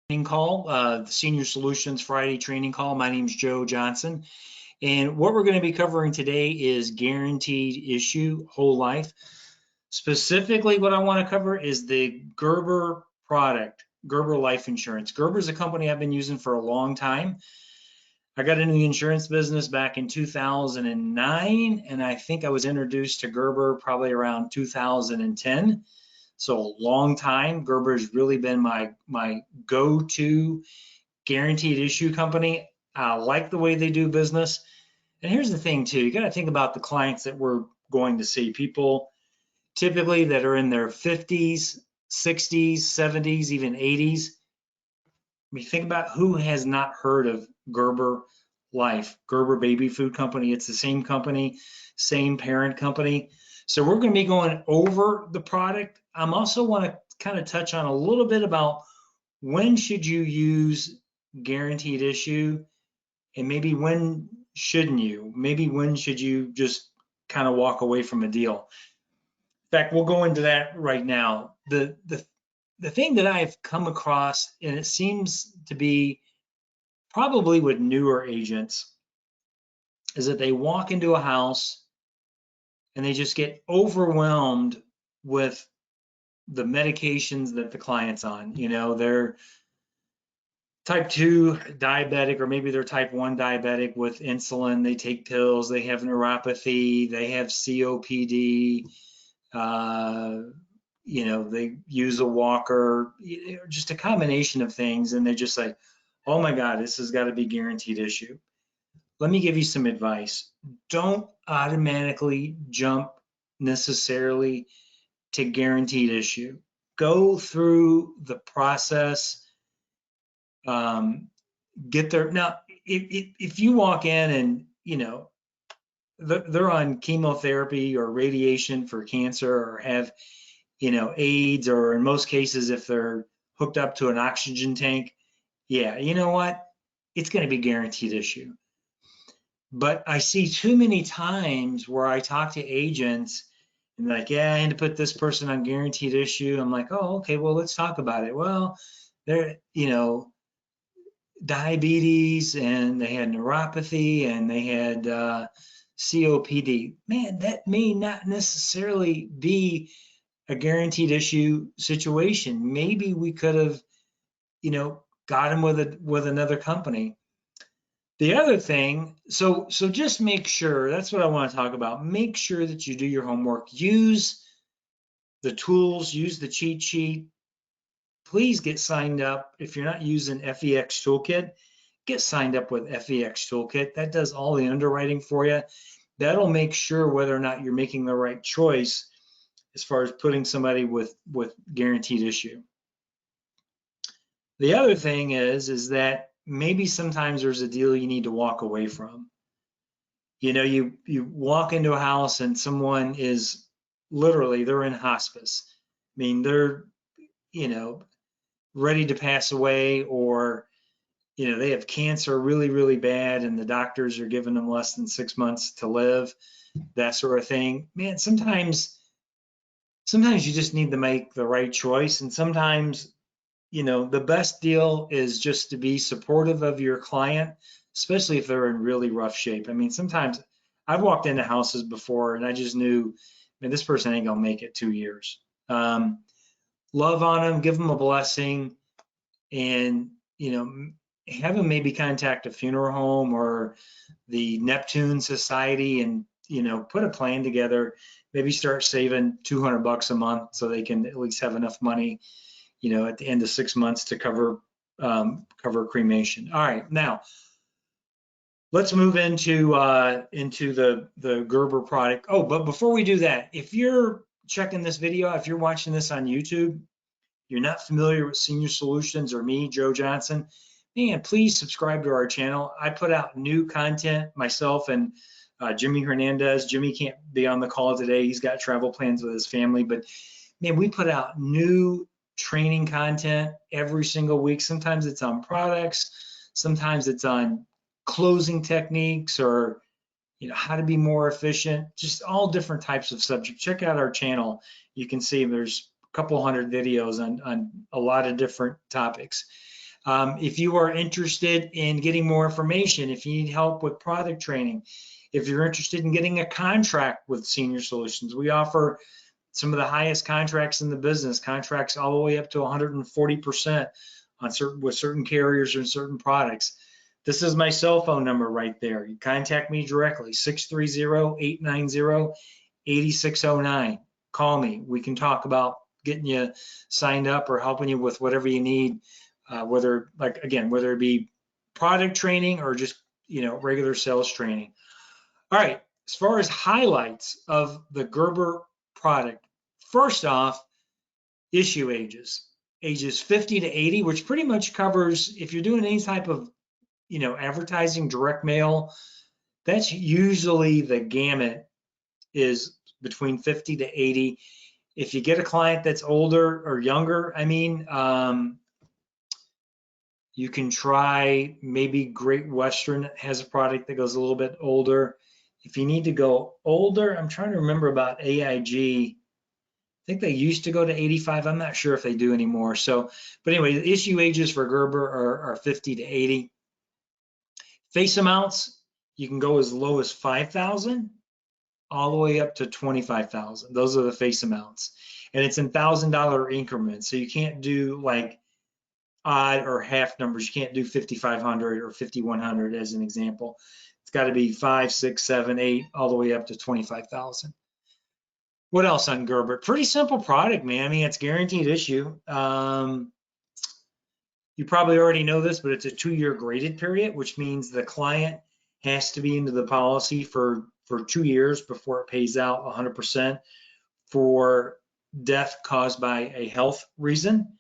Training call, the Senior Solutions Friday training call. My name is Joe Johnson, and what we're going to be covering today is guaranteed issue whole life. Specifically, what I want to cover is the Gerber product, Gerber Life Insurance. Gerber is a company I've been using for a long time. I got into the insurance business back in 2009, and I think I was introduced to Gerber probably around 2010. So a long time. Gerber's really been my go-to guaranteed issue company. I like the way they do business. And here's the thing too, you got to think about the clients that we're going to see. People typically that are in their 50s, 60s, 70s, even 80s. I mean, think about who has not heard of Gerber Life, Gerber Baby Food Company. It's the same company, same parent company. So we're going to be going over the product. I'm also want to kind of touch on a little bit about when should you use guaranteed issue, and maybe when shouldn't you? Maybe when should you just kind of walk away from a deal? In fact, we'll go into that right now. The thing that I've come across, and it seems to be probably with newer agents, is that they walk into a house and they just get overwhelmed with the medications that the client's on. You know, they're type 2 diabetic, or maybe they're type 1 diabetic with insulin. They take pills, they have neuropathy, they have COPD, they use a walker, just a combination of things. And they're just like, oh my God, this has got to be guaranteed issue. Let me give you some advice. Don't automatically jump necessarily to guaranteed issue. Go through the process. Get there. Now, if you walk in and, they're on chemotherapy or radiation for cancer, or have, AIDS, or in most cases, if they're hooked up to an oxygen tank, yeah, you know what? It's going to be guaranteed issue. But I see too many times where I talk to agents and they're like, yeah, I had to put this person on guaranteed issue. I'm like, oh, okay, well, let's talk about it. Well, they're, diabetes, and they had neuropathy, and they had COPD. Man, that may not necessarily be a guaranteed issue situation. Maybe we could have, got him with another company. The other thing, so just make sure, that's what I want to talk about. Make sure that you do your homework. Use the tools, use the cheat sheet. Please get signed up. If you're not using FEX Toolkit, get signed up with FEX Toolkit. That does all the underwriting for you. That'll make sure whether or not you're making the right choice as far as putting somebody with guaranteed issue. The other thing is that maybe sometimes there's a deal you need to walk away from. You walk into a house and someone is literally, they're in hospice. I mean, they're, ready to pass away, or, they have cancer really, really bad, and the doctors are giving them less than 6 months to live, that sort of thing. Man, sometimes you just need to make the right choice. And sometimes, the best deal is just to be supportive of your client, especially if they're in really rough shape. I mean, sometimes I've walked into houses before and I just knew, man, this person ain't gonna make it 2 years. Love on them, give them a blessing, and, have them maybe contact a funeral home or the Neptune Society, and, put a plan together. Maybe start saving $200 a month so they can at least have enough money, at the end of 6 months to cover cremation. All right, now let's move into the Gerber product. Oh, but before we do that, if you're checking this video, if you're watching this on YouTube, you're not familiar with Senior Solutions or me, Joe Johnson, man, please subscribe to our channel. I put out new content, myself and Jimmy Hernandez. Jimmy can't be on the call today. He's got travel plans with his family, but man, we put out new training content every single week. Sometimes it's on products, sometimes it's on closing techniques, or how to be more efficient, just all different types of subjects. Check out our channel. You can see there's a couple hundred videos on a lot of different topics. If you are interested in getting more information, if you need help with product training, if you're interested in getting a contract with Senior Solutions, we offer some of the highest contracts in the business, contracts all the way up to 140% on with certain carriers and certain products. This is my cell phone number right there. You contact me directly, 630-890-8609. Call me. We can talk about getting you signed up or helping you with whatever you need, whether it be product training or just, regular sales training. All right, as far as highlights of the Gerber product, first off, issue ages 50 to 80, which pretty much covers, if you're doing any type of, advertising, direct mail, that's usually the gamut is between 50 to 80. If you get a client that's older or younger, you can try maybe Great Western has a product that goes a little bit older. If you need to go older, I'm trying to remember about AIG. I think they used to go to 85. I'm not sure if they do anymore. So, but anyway, the issue ages for Gerber are 50 to 80. Face amounts, you can go as low as 5,000 all the way up to 25,000. Those are the face amounts. And it's in $1,000 increments. So you can't do like odd or half numbers. You can't do 5,500 or 5,100 as an example. It's got to be 5, 6, 7, 8, all the way up to 25,000. What else on Gerber? Pretty simple product, man. It's guaranteed issue. You probably already know this, but it's a 2-year graded period, which means the client has to be into the policy for 2 years before it pays out 100% for death caused by a health reason.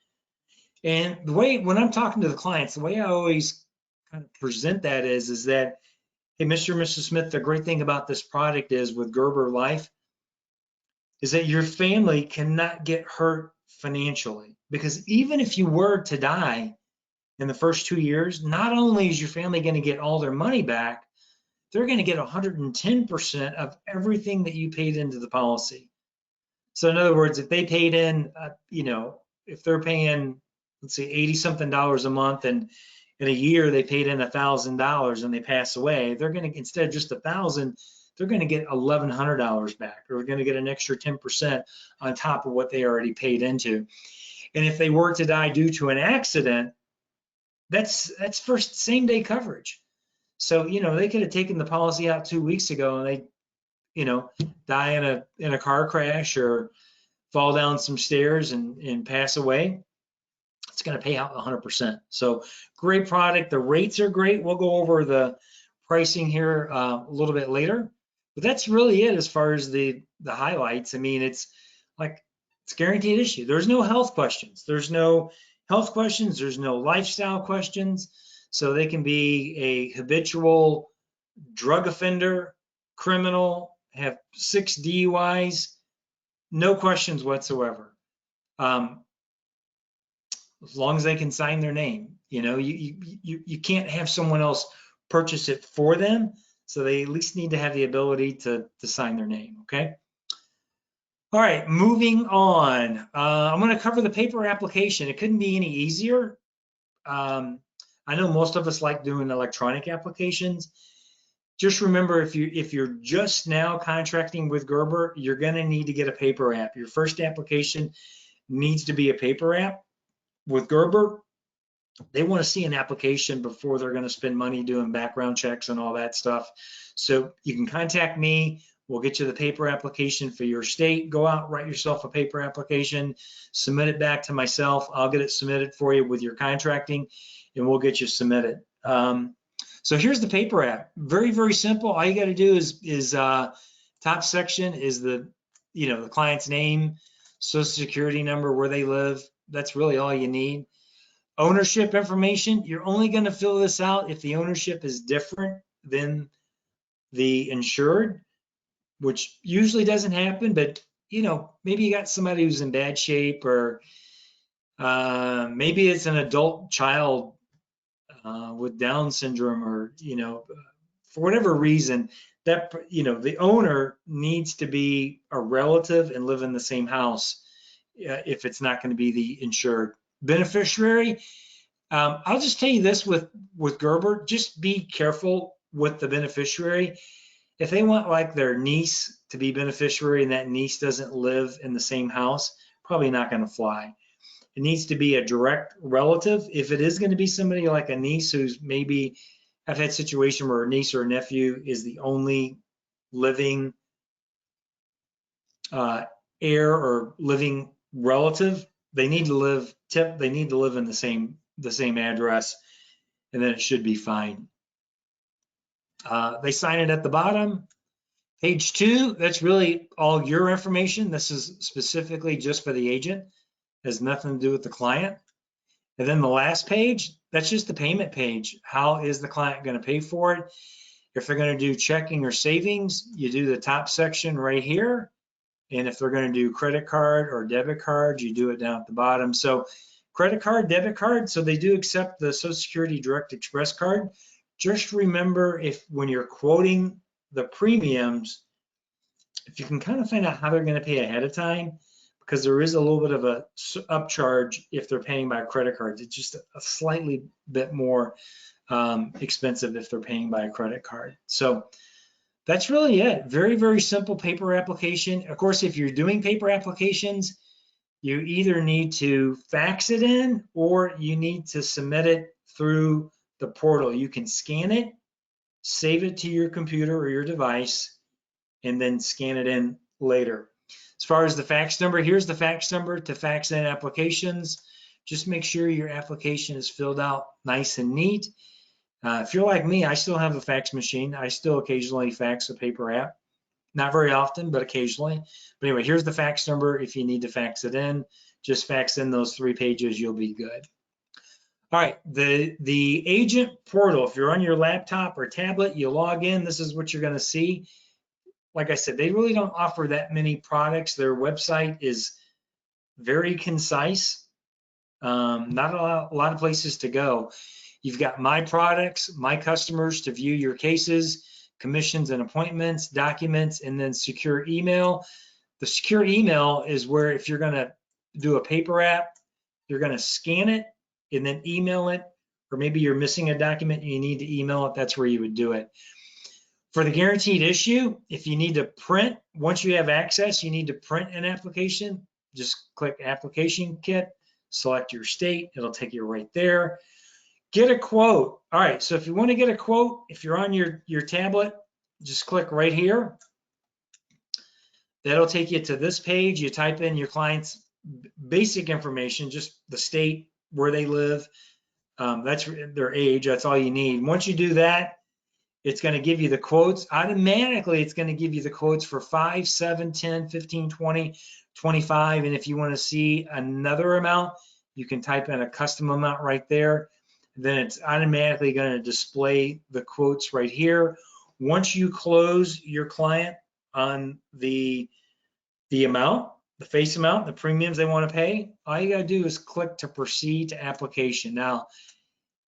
And the way, when I'm talking to the clients, the way I always kind of present that is that, hey, Mr. and Mrs. Smith, the great thing about this product is with Gerber Life is that your family cannot get hurt financially, because even if you were to die in the first 2 years, not only is your family going to get all their money back, they're going to get 110% of everything that you paid into the policy. So in other words, if they paid in, if they're paying, let's say $80-something a month, and in a year they paid in $1,000 and they pass away, they're going to, instead of just $1,000, they're going to get $1,100 back. They're going to get an extra 10% on top of what they already paid into. And if they were to die due to an accident, that's first same day coverage. So, they could have taken the policy out 2 weeks ago and they, die in a car crash or fall down some stairs and pass away. It's going to pay out 100%. So great product. The rates are great. We'll go over the pricing here a little bit later, but that's really it as far as the highlights. It's guaranteed issue. There's no health questions. There's no lifestyle questions. So they can be a habitual drug offender, criminal, have 6 DUIs, no questions whatsoever. As long as they can sign their name, you can't have someone else purchase it for them. So they at least need to have the ability to sign their name, okay? All right, moving on. I'm going to cover the paper application. It couldn't be any easier. I know most of us like doing electronic applications. Just remember, if you're just now contracting with Gerber, you're going to need to get a paper app. Your first application needs to be a paper app. With Gerber, they want to see an application before they're going to spend money doing background checks and all that stuff. So you can contact me. We'll get you the paper application for your state. Go out, write yourself a paper application, submit it back to myself. I'll get it submitted for you with your contracting, and we'll get you submitted. So here's the paper app. Very, very simple. All you got to do is top section is the client's name, social security number, where they live. That's really all you need. Ownership information. You're only going to fill this out if the ownership is different than the insured, which usually doesn't happen, but maybe you got somebody who's in bad shape, or maybe it's an adult child with Down syndrome, or for whatever reason, that the owner needs to be a relative and live in the same house if it's not going to be the insured. Beneficiary, I'll just tell you this with Gerber, just be careful with the beneficiary. If they want like their niece to be beneficiary and that niece doesn't live in the same house, probably not going to fly. It needs to be a direct relative. If it is going to be somebody like a niece who's maybe, I've had a situation where a niece or a nephew is the only living heir or living relative, they need to live in the same address, and then it should be fine. They sign it at the bottom. Page 2, that's really all your information. This is specifically just for the agent. It has nothing to do with the client. And then the last page, that's just the payment page. How is the client going to pay for it? If they're going to do checking or savings, you do the top section right here. And if they're going to do credit card or debit card, you do it down at the bottom. So credit card, debit card, so they do accept the Social Security Direct Express card. Just remember, if when you're quoting the premiums, if you can kind of find out how they're going to pay ahead of time, because there is a little bit of a upcharge if they're paying by credit card. It's just a slightly bit more expensive if they're paying by a credit card. So that's really it. Very, very simple paper application. Of course, if you're doing paper applications, you either need to fax it in or you need to submit it through the portal. You can scan it, save it to your computer or your device, and then scan it in later. As far as the fax number, here's the fax number to fax in applications. Just make sure your application is filled out nice and neat. If you're like me, I still have a fax machine. I still occasionally fax a paper app. Not very often, but occasionally. But anyway, here's the fax number. If you need to fax it in, just fax in those 3 pages, you'll be good. All right, the agent portal, if you're on your laptop or tablet, you log in, this is what you're gonna see. Like I said, they really don't offer that many products. Their website is very concise. Not a lot of places to go. You've got my products, my customers to view your cases, commissions and appointments, documents, and then secure email. The secure email is where if you're gonna do a paper app, you're gonna scan it and then email it, or maybe you're missing a document and you need to email it, that's where you would do it. For the guaranteed issue, if you need to print, once you have access, you need to print an application, just click application kit, select your state, it'll take you right there. Get a quote. All right, so if you want to get a quote, if you're on your tablet, just click right here. That'll take you to this page. You type in your client's basic information, just the state, where they live, that's their age, that's all you need. Once you do that, it's going to give you the quotes. Automatically, it's going to give you the quotes for 5, 7, 10, 15, 20, 25. And if you want to see another amount, you can type in a custom amount right there. Then it's automatically going to display the quotes right here. Once you close your client on the amount, the face amount, the premiums they want to pay, all you got to do is click to proceed to application. Now,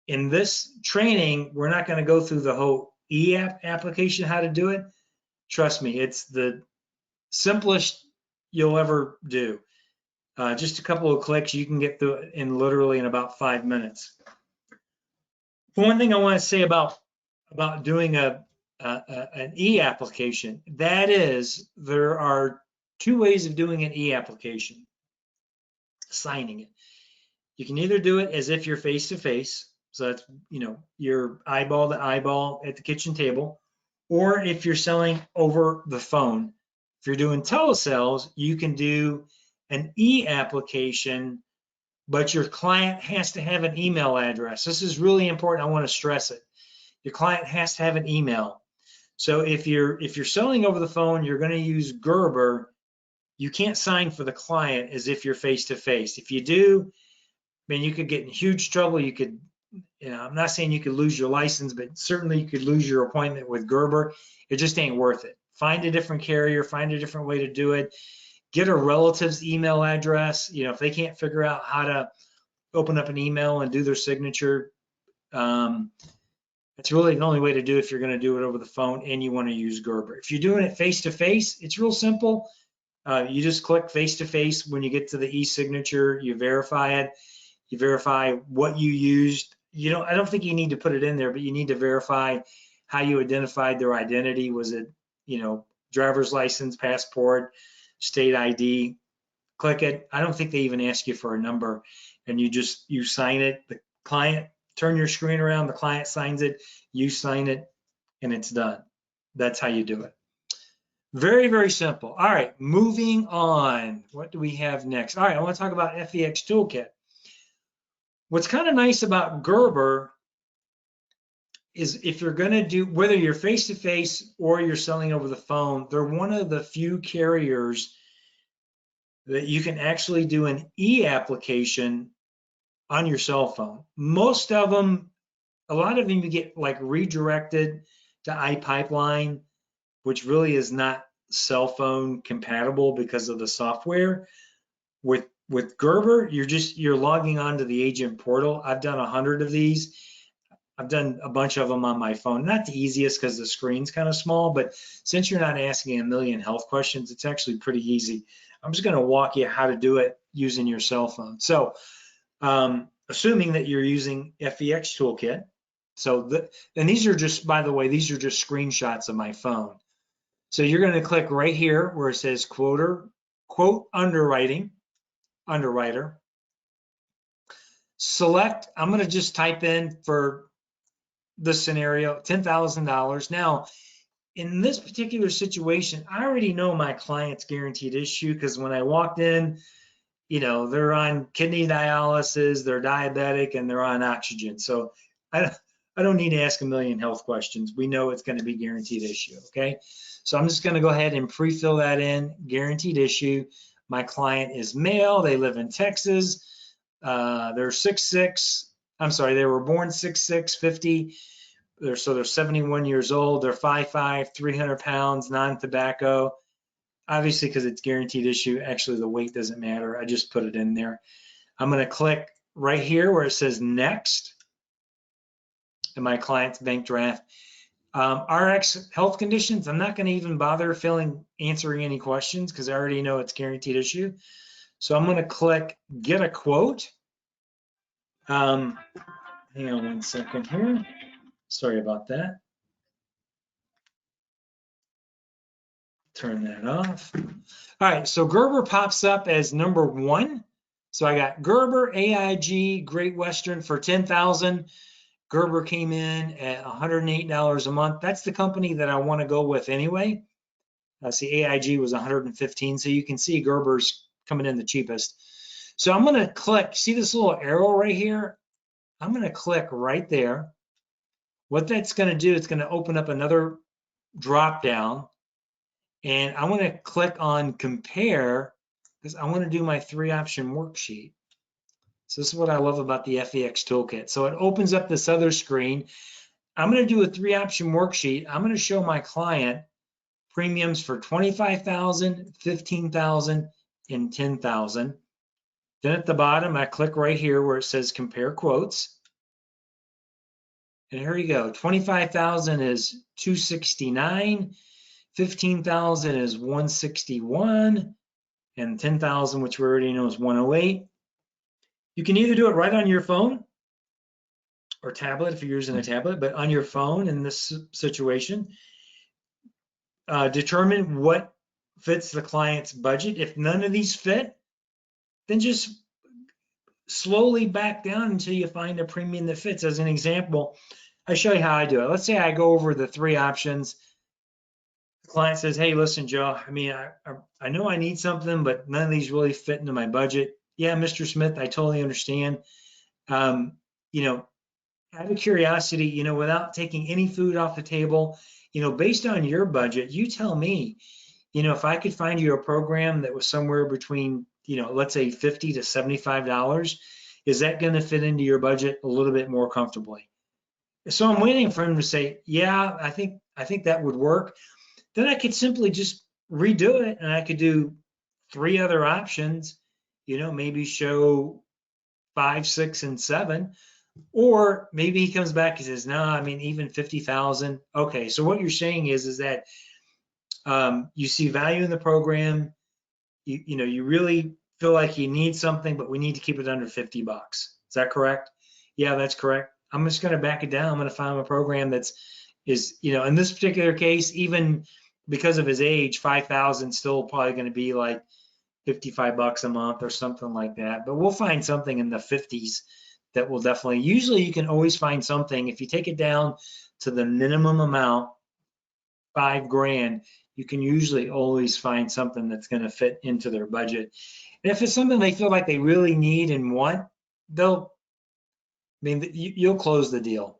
in this training, we're not going to go through the whole e-app application, how to do it. Trust me, it's the simplest you'll ever do. Just a couple of clicks, you can get through it in literally in about 5 minutes. One thing I want to say about doing an e-application, that is, there are 2 ways of doing an e-application, signing it. You can either do it as if you're face-to-face, so that's, you're eyeball to eyeball at the kitchen table, or if you're selling over the phone. If you're doing telesales, you can do an e-application, but your client has to have an email address. This is really important. I want to stress it. Your client has to have an email. So if you're selling over the phone, you're going to use Gerber. You can't sign for the client as if you're face-to-face. If you do, man, you could get in huge trouble. You could, I'm not saying you could lose your license, but certainly you could lose your appointment with Gerber. It just ain't worth it. Find a different carrier, find a different way to do it. Get a relative's email address. If they can't figure out how to open up an email and do their signature, it's really the only way to do it if you're going to do it over the phone and you want to use Gerber. If you're doing it face-to-face, it's real simple. You just click face-to-face. When you get to the e-signature, you verify it. You verify what you used. I don't think you need to put it in there, but you need to verify how you identified their identity. Was it, driver's license, passport, state ID? Click it. I don't think they even ask you for a number, and you sign it. The client, turn your screen around, the client signs it, you sign it, and it's done. That's how you do it. Very, very simple. All right, moving on. What do we have next? All right, I want to talk about FEX Toolkit. What's kind of nice about Gerber is if you're going to do, whether you're face-to-face or you're selling over the phone, they're one of the few carriers that you can actually do an e-application on your cell phone. Most of them, a lot of them you get like redirected to iPipeline, which really is not cell phone compatible because of the software. With Gerber, you're logging onto the agent portal. I've done 100 of these. I've done a bunch of them on my phone. Not the easiest because the screen's kind of small, but since you're not asking a million health questions, it's actually pretty easy. I'm just going to walk you how to do it using your cell phone. So assuming that you're using FEX Toolkit. And these are just, by the way, these are just screenshots of my phone. So you're going to click right here where it says quote underwriter. Select, I'm going to just type in for the scenario, $10,000. Now, in this particular situation, I already know my client's guaranteed issue because when I walked in, they're on kidney dialysis, they're diabetic, and they're on oxygen. So I don't need to ask a million health questions. We know it's going to be guaranteed issue, okay? So I'm just going to go ahead and pre-fill that in, guaranteed issue. My client is male, they live in Texas, they're 6'6", I'm sorry, they were born 6'6", 50, they're 71 years old, they're 5'5", 300 pounds, non-tobacco. Obviously, because it's guaranteed issue, actually the weight doesn't matter. I just put it in there. I'm going to click right here where it says next in my client's bank draft. RX health conditions, I'm not going to even bother answering any questions because I already know it's guaranteed issue. So I'm going to click get a quote. Hang on one second here. Sorry about that. Turn that off. All right, so Gerber pops up as number 1. So I got Gerber, AIG, Great Western for $10,000. Gerber came in at $108 a month. That's the company that I want to go with anyway. See, AIG was $115, so you can see Gerber's coming in the cheapest. So I'm going to click, see this little arrow right here? I'm going to click right there. What that's going to do, it's going to open up another drop down. And I want to click on compare because I want to do my 3-option worksheet. So this is what I love about the FEX Toolkit. So it opens up this other screen. I'm going to do a 3-option worksheet. I'm going to show my client premiums for $25,000, $15,000, and $10,000. Then at the bottom, I click right here where it says compare quotes. And here you go. $25,000 is $269. 15,000 is 161, and 10,000, which we already know is 108. You can either do it right on your phone or tablet if you're using a tablet, but on your phone in this situation, determine what fits the client's budget. If none of these fit, then just slowly back down until you find a premium that fits. As an example, I show you how I do it. Let's say I go over the 3 options. The client says, hey, listen, Joe, I mean, I know I need something, but none of these really fit into my budget. Yeah, Mr. Smith, I totally understand. Out of curiosity, without taking any food off the table, based on your budget, you tell me, if I could find you a program that was somewhere between, let's say $50 to $75, is that going to fit into your budget a little bit more comfortably? So I'm waiting for him to say, yeah, I think that would work. Then I could simply just redo it and I could do 3 other options, maybe show 5, 6, and 7. Or maybe he comes back and says, no, I mean, even 50,000. Okay, so what you're saying is that you see value in the program, you really feel like you need something, but we need to keep it under $50. Is that correct? Yeah, that's correct. I'm just going to back it down. I'm going to find a program in this particular case, even because of his age, 5,000 still probably going to be like $55 a month or something like that. But we'll find something in the 50s that will definitely, usually you can always find something. If you take it down to the minimum amount, $5,000, you can usually always find something that's going to fit into their budget. And if it's something they feel like they really need and want, you'll close the deal.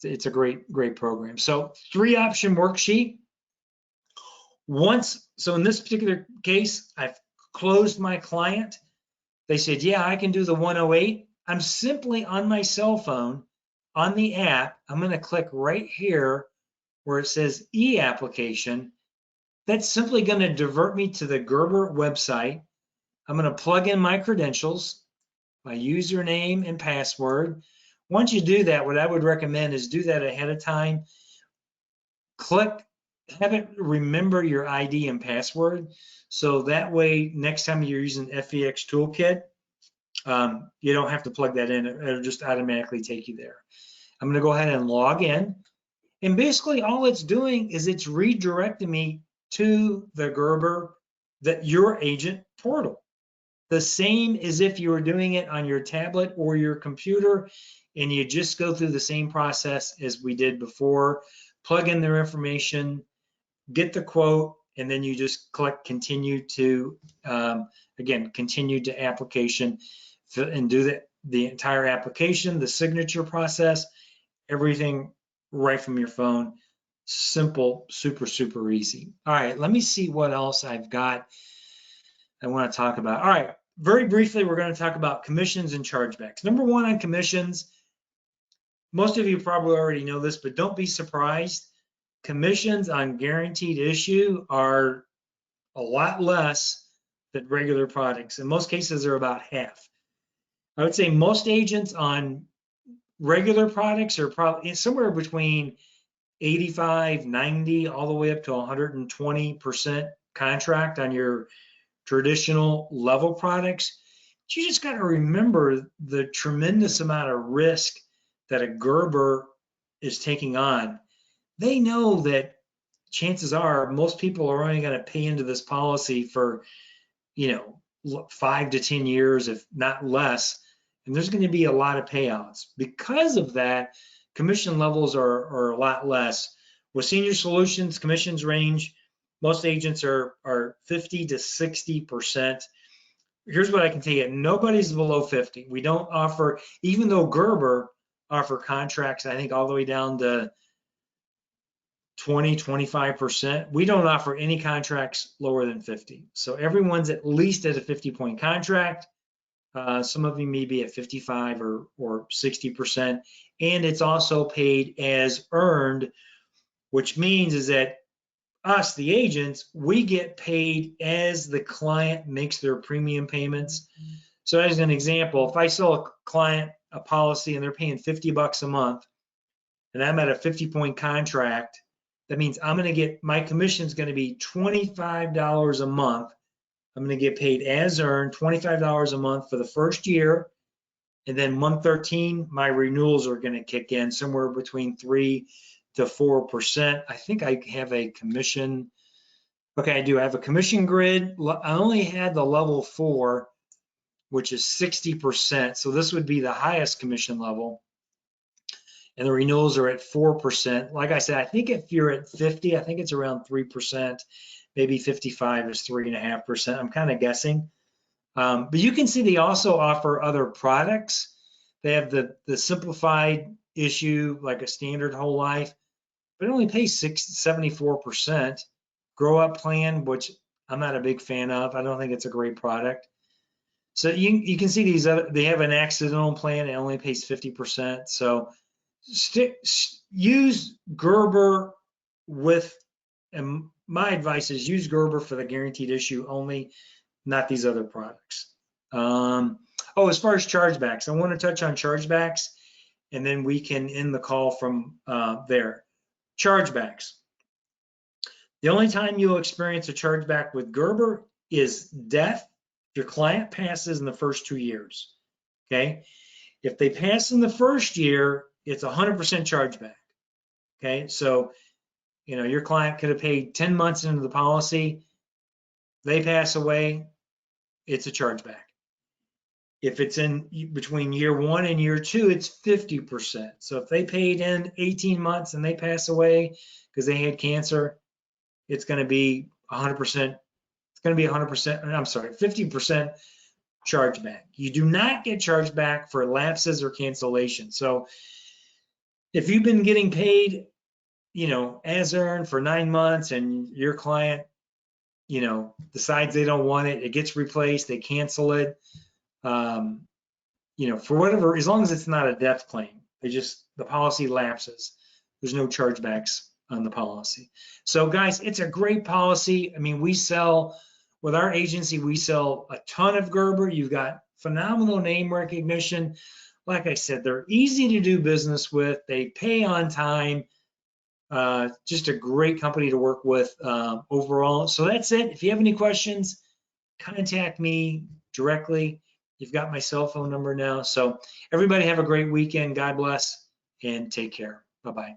It's a great program. So 3-option worksheet. So in this particular case, I've closed my client. They said, yeah, I can do the 108. I'm simply on my cell phone, on the app, I'm going to click right here where it says e-application. That's simply going to divert me to the Gerber website. I'm going to plug in my credentials, my username and password. Once you do that, what I would recommend is do that ahead of time. Have it remember your ID and password. So that way, next time you're using FEX toolkit, you don't have to plug that in. It'll just automatically take you there. I'm going to go ahead and log in. And basically all it's doing is it's redirecting me to the Gerber, your agent portal. The same as if you were doing it on your tablet or your computer, and you just go through the same process as we did before. Plug in their information, get the quote, and then you just click continue to, continue to application, and do the entire application, the signature process, everything right from your phone. Simple, super easy. All right, let me see what else I've got I want to talk about. All right, very briefly, we're going to talk about commissions and chargebacks. Number one on commissions, most of you probably already know this, but don't be surprised. Commissions on guaranteed issue are a lot less than regular products. In most cases, they're about half. I would say most agents on regular products are probably somewhere between 85, 90, all the way up to 120% contract on your traditional level products. But you just got to remember the tremendous amount of risk that a Gerber is taking on. They know that chances are most people are only going to pay into this policy for 5 to 10 years, if not less, and there's going to be a lot of payouts. Because of that, commission levels are a lot less. With senior solutions, commissions range, most agents are 50 to 60%. Here's what I can tell you, nobody's below 50. We don't offer, even though Gerber offer contracts, I think all the way down to 20, 25%. We don't offer any contracts lower than 50. So everyone's at least at a 50-point contract. Some of you may be at 55 or 60%. And it's also paid as earned, which means is that us, the agents, we get paid as the client makes their premium payments. So as an example, if I sell a client a policy and they're paying $50 a month, and I'm at a 50-point contract, that means I'm going to get, my commission is going to be $25 a month. I'm going to get paid as earned, $25 a month for the first year. And then month 13, my renewals are going to kick in somewhere between 3 to 4%. I think I have a commission. Okay, I do. I have a commission grid. I only had the level 4, which is 60%. So this would be the highest commission level. And the renewals are at 4%. Like I said, I think if you're at 50, I think it's around 3%. Maybe 55 is 3.5%. I'm kind of guessing. But you can see they also offer other products. They have the simplified issue, like a standard whole life, but it only pays 74%. Grow up plan, which I'm not a big fan of. I don't think it's a great product. So you can see these other, they have an accidental plan. It only pays 50%. So use Gerber with, and my advice is use Gerber for the guaranteed issue only, not these other products. As far as chargebacks, I want to touch on chargebacks, and then we can end the call from there. Chargebacks. The only time you'll experience a chargeback with Gerber is death. Your client passes in the first 2 years. Okay. If they pass in the first year, it's 100% chargeback. Okay, so your client could have paid 10 months into the policy, they pass away, it's a chargeback. If it's in between year 1 and year 2, it's 50%. So if they paid in 18 months and they pass away because they had cancer, it's going to be 100%. It's going to be 100%. I'm sorry, 50% chargeback. You do not get charged back for lapses or cancellations. So if you've been getting paid, as earned for 9 months and your client, decides they don't want it, it gets replaced, they cancel it, for whatever, as long as it's not a death claim, the policy lapses. There's no chargebacks on the policy. So guys, it's a great policy. I mean, with our agency, we sell a ton of Gerber. You've got phenomenal name recognition. Like I said, they're easy to do business with. They pay on time. Just a great company to work with overall. So that's it. If you have any questions, contact me directly. You've got my cell phone number now. So everybody have a great weekend. God bless and take care. Bye-bye.